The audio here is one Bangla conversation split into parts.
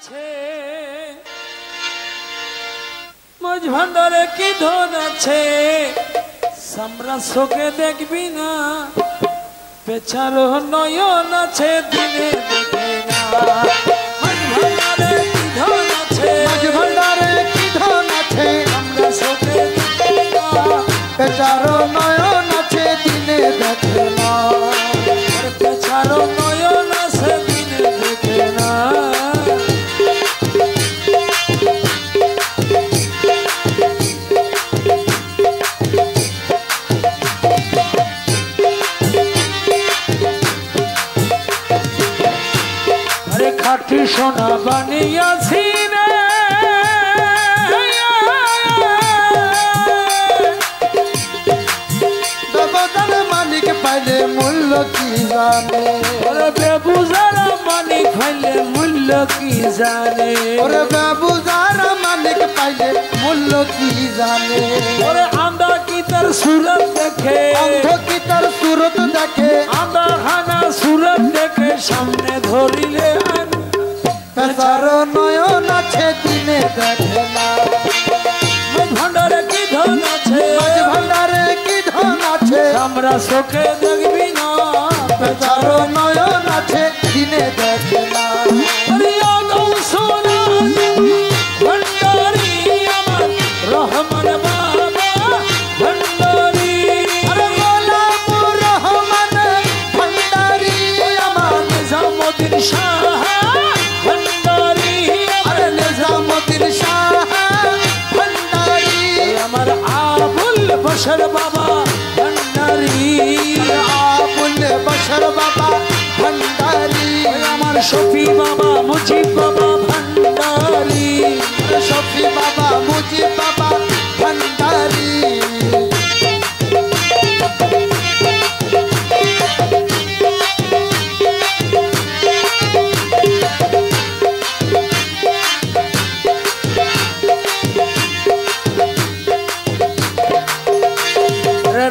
আছে মাঝ ভান্ডারে কি ধন আছে সামরা চোখে দেখবি না পেছারো নয়ন আছে দিনে দেখে না মাঝ ভান্ডারে কি ধন আছে মাঝ ভান্ডারে কি ধন আছে আমরা চোখে দেখবি না পেছারো নয়ন আছে দিনে দেখে না পেছারো নয়ন আছে দিনে দেখে না খাটি সোনা বানিয়াছি রে দেবতার মালিক পাইলে মূল্য কি জানে ওরে বেবুজার মালিক পাইলে মূল্য কি জানে ওরে বেবুজার মালিক পাইলে মূল্য কি জানে ওরে আন্দা কি তার সুরত দেখে অন্ধ কি তার সুরত দেখে আন্দা খানা সুরত দেখে সামনে ধরিলে পেছারো নয়ন আছে দিনে দেখে না মাঝ ভান্ডারে কি ধন আছে মাঝ ভান্ডারে কি ধন আছে আমরা চোখে দেখবি না পেছারো নয়ন আছে দিনে দেখে না রিয়া গৌসোনা ভান্ডারি আমার রহমান বাবা ভান্ডারি আরে গোলামুর রহমান ভান্ডারি আমার নিজামুদ্দিন শাহ ভান্ডারি আরে নিজামুদ্দিন শাহ ভান্ডারি আমার আবুল বশর বাবা ভান্ডারি আবুল বশর বাবা ভান্ডারি আমার শফি বাবা মুজিব বাবা ভান্ডারি শফি বাবা মুজিব বাবা ভান্ডারি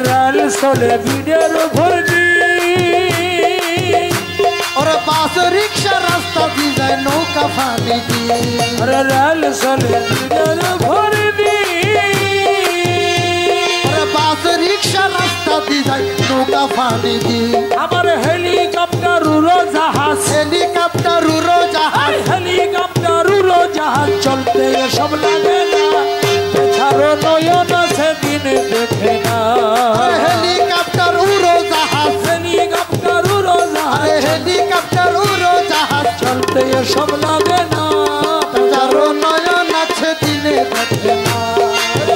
রাল চলে বিডের ভর্তি ওরে বাস রিক্সা রাস্তা দিয়ে যায় নৌকা ফানি দিয়ে রাল চলে বিডের ভর্তি ওরে বাস রিক্সা রাস্তা দিয়ে যায় নৌকা ফানি দিয়ে আমার হেলিকপ্টার উড়োজাহাজ হেলিকপ্টার উড়োজাহাজ হেলিকপ্টার উড়োজাহাজ চলতে সব লাগে না পেছারো নয়ন আছে দিনে দেখে না হেলিকপ্টার উড়োজাহাজ হেলিকপ্টার উড়োজাহাজ হেলিকপ্টার উড়োজাহাজ চলতে সব লাগে না পেছারো নয়ন আছে দিনে দেখে না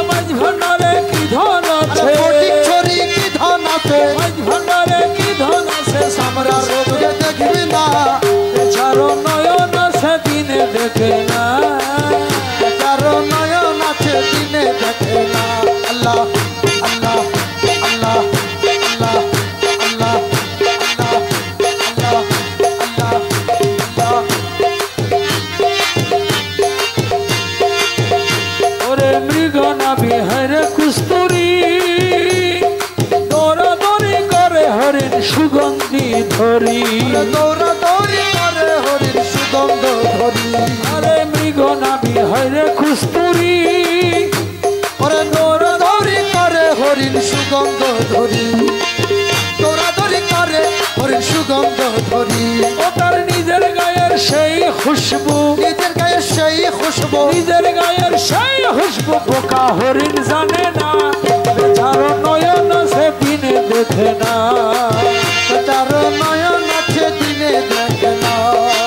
মাঝ ভান্ডারে কি ধন আছে ফটিক ছড়ি কি ধন আছে মাঝ ভান্ডারে কি ধন আছে সামরা চোখে দেখবি না পেছারো নয়ন আছে দিনে দেখে না পেছারো নয়ন আছে দিনে দেখে না আল্লাহ আল্লাহ আল্লাহ আল্লাহ আল্লাহ আল্লাহ আল্লাহ আল্লাহ ওরে মৃগ নাভি হরে কুস্তুরি দৌড়াদৌড়ি করে হরিণ সুগন্ধি ধরি দৌড়া দৌড়ি করে হরিণ সুগন্ধ ধরি আরে মৃগ নাভি হরে কুস্তুরি ওরে দৌড়া দৌড়ি করে হরিণ সুগন্ধ ধরি দৌড়া দৌড়ি করে হরিণ সুগন্ধ ধরি ও তার নিজের গায়ের সেই খুশবু নিজের গায়ে সেই খুশবু নিজের গায়ের সেই খুশবু বোকা হরিণ জানে না বেচারো নয়ন সে দিনে দেখে না পেছারো নয়ন আছে দিনে দেখে না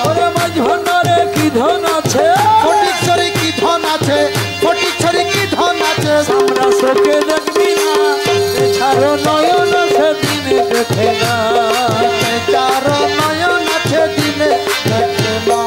ওরে মাঝ ভান্ডারে কি ধন আছে ফটিক ছড়ি কি ধন আছে ফটিক ছড়ি কি ধন আছে আমরা চোখে দেখবি না বেচারো নয়ন সে দিনে দেখে না পেছারো নয়ন আছে দিনে দেখে না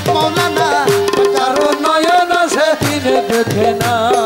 মৌলানা কারো নয়ন সেদিন দেখে না।